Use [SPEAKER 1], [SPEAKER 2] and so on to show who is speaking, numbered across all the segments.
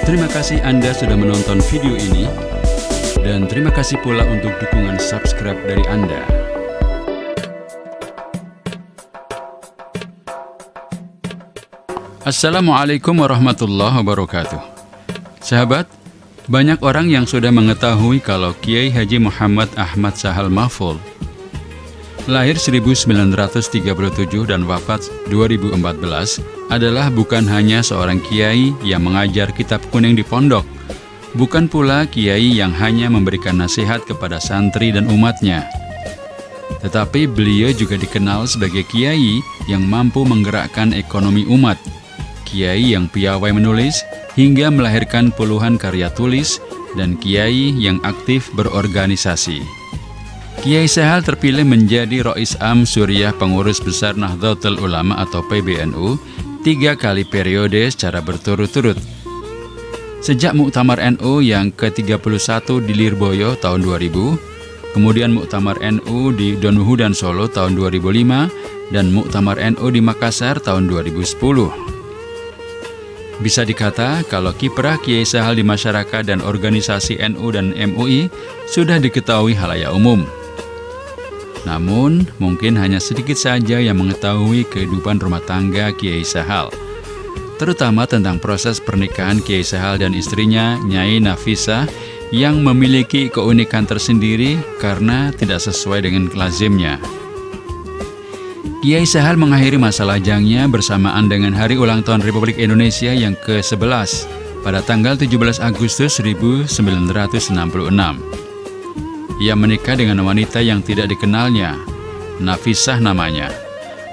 [SPEAKER 1] Terima kasih Anda sudah menonton video ini, dan terima kasih pula untuk dukungan subscribe dari Anda. Assalamualaikum warahmatullahi wabarakatuh. Sahabat, banyak orang yang sudah mengetahui kalau Kiai Haji Muhammad Ahmad Sahal Mahfudz lahir 1937 dan wafat 2014 adalah bukan hanya seorang kiai yang mengajar kitab kuning di pondok, bukan pula kiai yang hanya memberikan nasihat kepada santri dan umatnya. Tetapi beliau juga dikenal sebagai kiai yang mampu menggerakkan ekonomi umat, kiai yang piawai menulis hingga melahirkan puluhan karya tulis, dan kiai yang aktif berorganisasi. Kiai Sahal terpilih menjadi Rois Am Suriah Pengurus Besar Nahdlatul Ulama atau PBNU 3 kali periode secara berturut-turut. Sejak Muktamar NU yang ke-31 di Lirboyo tahun 2000, kemudian Muktamar NU di Donuhu dan Solo tahun 2005, dan Muktamar NU di Makassar tahun 2010. Bisa dikata kalau kiprah Kiai Sahal di masyarakat dan organisasi NU dan MUI sudah diketahui halayak umum. Namun, mungkin hanya sedikit saja yang mengetahui kehidupan rumah tangga Kiai Sahal, terutama tentang proses pernikahan Kiai Sahal dan istrinya, Nyai Nafisah, yang memiliki keunikan tersendiri karena tidak sesuai dengan lazimnya. Kiai Sahal mengakhiri masa lajangnya bersamaan dengan Hari Ulang Tahun Republik Indonesia yang ke-11 pada tanggal 17 Agustus 1966. Ia menikah dengan wanita yang tidak dikenalnya, Nafisah namanya,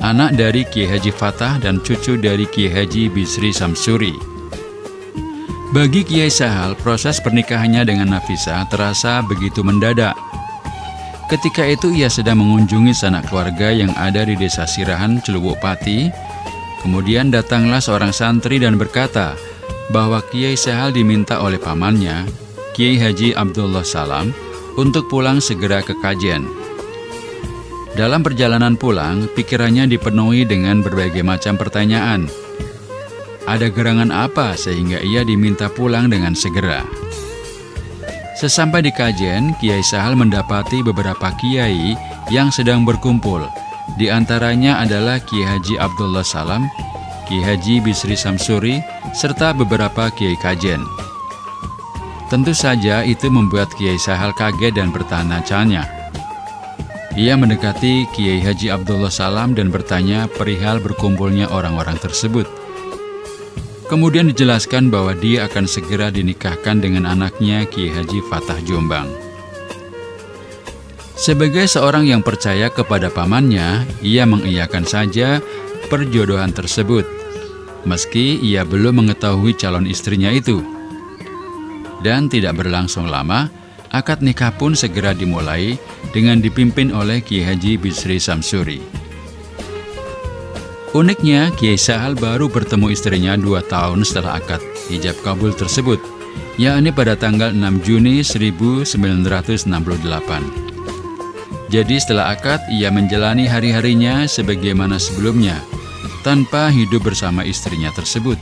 [SPEAKER 1] anak dari Kiai Haji Fatah dan cucu dari Kiai Haji Bisri Samsuri. Bagi Kiai Sahal, proses pernikahannya dengan Nafisah terasa begitu mendadak. Ketika itu ia sedang mengunjungi sanak keluarga yang ada di desa Sirahan, Celubuk Pati. Kemudian datanglah seorang santri dan berkata bahwa Kiai Sahal diminta oleh pamannya, Kiai Haji Abdullah Salam, untuk pulang segera ke Kajen. Dalam perjalanan pulang, pikirannya dipenuhi dengan berbagai macam pertanyaan. Ada gerangan apa sehingga ia diminta pulang dengan segera? Sesampai di Kajen, Kiai Sahal mendapati beberapa kiai yang sedang berkumpul. Di antaranya adalah Kiai Haji Abdullah Salam, Kiai Haji Bisri Samsuri, serta beberapa kiai Kajen. Tentu saja itu membuat Kiai Sahal kaget dan bertanya-tanya. Ia mendekati Kiai Haji Abdullah Salam dan bertanya perihal berkumpulnya orang-orang tersebut. Kemudian dijelaskan bahwa dia akan segera dinikahkan dengan anaknya Kiai Haji Fatah Jombang. Sebagai seorang yang percaya kepada pamannya, ia mengiyakan saja perjodohan tersebut, meski ia belum mengetahui calon istrinya itu. Dan tidak berlangsung lama, akad nikah pun segera dimulai dengan dipimpin oleh Kiai Haji Bisri Samsuri. Uniknya, Kiai Sahal baru bertemu istrinya 2 tahun setelah akad ijab kabul tersebut, yakni pada tanggal 6 Juni 1968. Jadi setelah akad, ia menjalani hari-harinya sebagaimana sebelumnya, tanpa hidup bersama istrinya tersebut.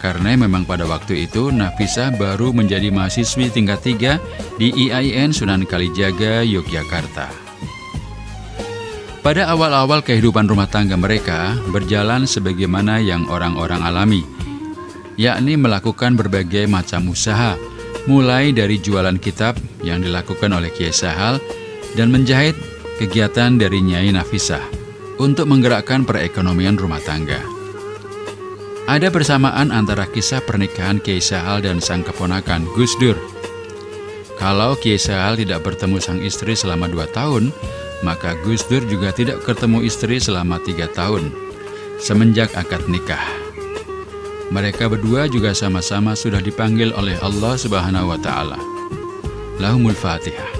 [SPEAKER 1] Karena memang pada waktu itu Nafisah baru menjadi mahasiswi tingkat 3 di IAIN Sunan Kalijaga, Yogyakarta. Pada awal-awal kehidupan rumah tangga mereka berjalan sebagaimana yang orang-orang alami, yakni melakukan berbagai macam usaha, mulai dari jualan kitab yang dilakukan oleh Kiai Sahal dan menjahit kegiatan dari Nyai Nafisah untuk menggerakkan perekonomian rumah tangga. Ada persamaan antara kisah pernikahan Kiai Sahal dan sang keponakan Gus Dur. Kalau Kiai Sahal tidak bertemu sang istri selama 2 tahun, maka Gus Dur juga tidak ketemu istri selama 3 tahun, semenjak akad nikah. Mereka berdua juga sama-sama sudah dipanggil oleh Allah Subhanahu wa Ta'ala. Lahumul Fatihah.